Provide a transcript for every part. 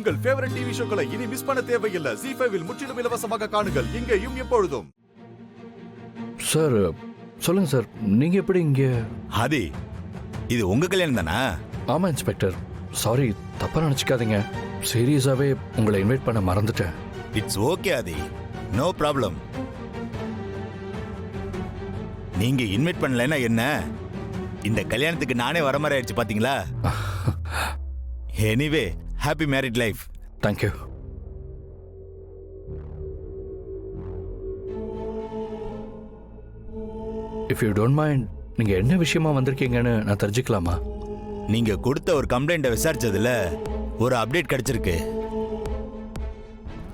உங்கள் favourite TV ஷோக்களை இனி miss பண்ண தேவையில்லை. ZEE5 இல் முற்றிலும் இலவசமாக காணுங்கள், இங்கேயும் எப்பொழுதும். சார் சொல்லுங்க சார், நீங்க எப்படி இங்க? ஆதி, இது உங்க கல்யாணம் தானா? ஆமா இன்ஸ்பெக்டர், சாரி தப்பா நினைச்சுக்காதீங்க. சீரியஸாவே உங்களை இன்வைட் பண்ண மறந்துட்டேன். It's okay Adhi, no problem. நீங்க இன்வைட் பண்ணலன்னா என்ன, இந்த கல்யாணத்துக்கு நானே வர மாதிரி ஆயிடுச்சு பாத்தீங்களா? Anyway, happy married life. Thank you. If you don't mind, நீங்க என்ன விஷயமா வந்திருக்கீங்கன்னு நான் தெரிஞ்சுக்கலாமா? நீங்க கொடுத்த ஒரு கம்ப்ளைண்ட்டை விசாரிச்சதுல ஒரு அப்டேட் கிடைச்சிருக்கு.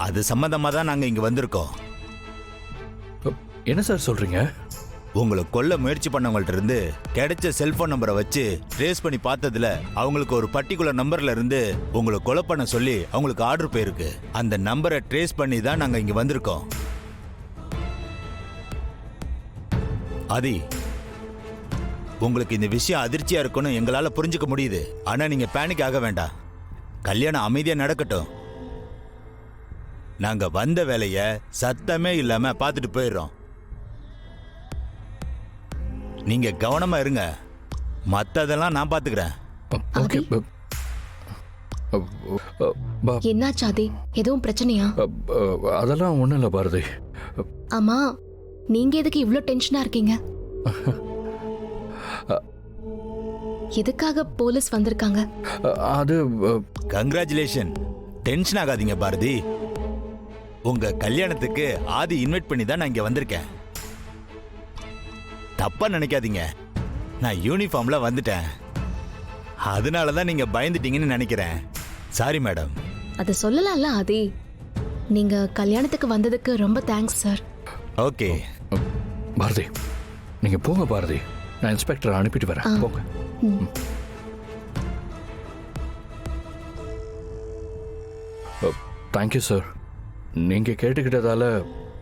அது சம்பந்தமா தான் நாங்க இங்க வந்திருக்கோம். என்ன சார் சொல்றீங்க? உங்களை கொல்ல முயற்சி பண்ணவங்கள்ட்ட இருந்து கிடைச்ச செல்போன் நம்பரை வச்சு ட்ரேஸ் பண்ணி பார்த்ததுல அவங்களுக்கு ஒரு பர்டிகுலர் நம்பர்ல இருந்து உங்களை கொலை பண்ண சொல்லி அவங்களுக்கு ஆர்டர் போயிருக்கு. அந்த நம்பரை ட்ரேஸ் பண்ணி தான் நாங்க இங்க வந்திருக்கோம். ஆதி, உங்களுக்கு இந்த விஷயம் அதிர்ச்சியா இருக்குன்னு எங்களால புரிஞ்சுக்க முடியுது. ஆனா நீங்க பேனிக் ஆக வேண்டாம். கல்யாணம் அமைதியா நடக்கட்டும். நாங்க வந்த வேலைய சத்தமே இல்லாம பார்த்துட்டு போயிடுறோம். நீங்க கவனமா இருங்க, மத்ததெல்லாம் நான் பாத்துக்கிறேன். ஓகே. என்னாச்சு ஆதி, எதுவும் பிரச்சனையா? அதெல்லாம் ஒண்ணும் இல்ல பாரதி. ஆமா, நீங்க எதுக்கு இவ்ளோ டென்ஷனா இருக்கீங்க? எதுக்காக போலீஸ் வந்திருக்காங்க? அது கங்க்ராச்சுலேஷன். டென்ஷன் ஆகாதீங்க பாரதி. உங்க கல்யாணத்துக்கு ஆதி இன்வைட் பண்ணி தான் நான் இங்க வந்திருக்கேன். தப்பா நினைக்காதீங்க, நான் யூனிஃபார்ம்ல வந்துட்டேன். அதனால தான் நீங்க பயந்துட்டீங்கன்னு நினைக்கிறேன். Sorry madam. அத சொல்லலாம்ல ஆதி. நீங்க கல்யாணத்துக்கு வந்ததுக்கு ரொம்ப தேங்க்ஸ் சார். ஓகே பாரதி, நீங்க போங்க பாரதி, நான் இன்ஸ்பெக்டரை அனுப்பிட்டு வரேன். போங்க. Thank you sir. நீங்க கேட்டுக்கிட்டதால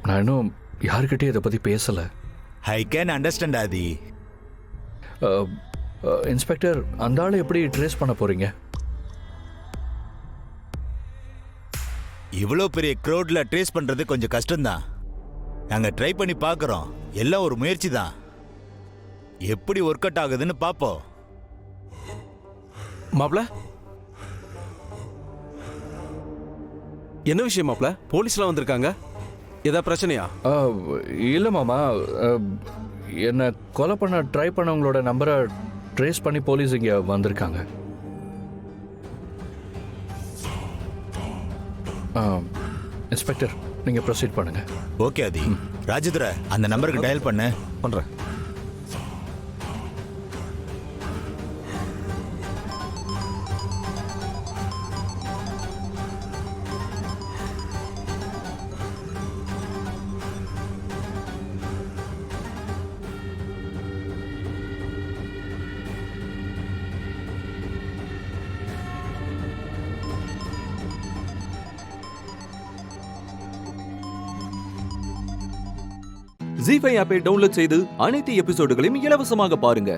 நான் இன்னும் யாருக்கிட்டே இதை பத்தி பேசல. I can understand Adhi. Inspector, அந்த ஆளை எப்படி ட்ரேஸ் பண்ண போறீங்க? இவ்வளோ பெரிய க்ரௌட்ல ட்ரேஸ் பண்றது கொஞ்சம் கஷ்டம்தான். நாங்க ட்ரை பண்ணி பார்க்கறோம். எல்லாம் ஒரு முயற்சி தான். எப்படி ஒர்க் அவுட் ஆகுதுன்னு பார்ப்போம். மாப்ள, என்ன விஷயம் மாப்ள? போலீஸ்லாம் வந்திருக்காங்க, ஏதா பிரச்சனையா? இல்லை மாமா, என்னை கொலை பண்ண ட்ரை பண்ணவங்களோட நம்பரை ட்ரேஸ் பண்ணி போலீஸ் இங்கே வந்திருக்காங்க. இன்ஸ்பெக்டர், நீங்கள் ப்ரொசீட் பண்ணுங்க. ஓகே ஆதி. ராஜதுரை, அந்த நம்பருக்கு டயல் பண்ண பண்றேன். ZEE5 ஆப்பை டவுன்லோட் செய்து அனைத்து எபிசோடுகளையும் இலவசமாக பாருங்க.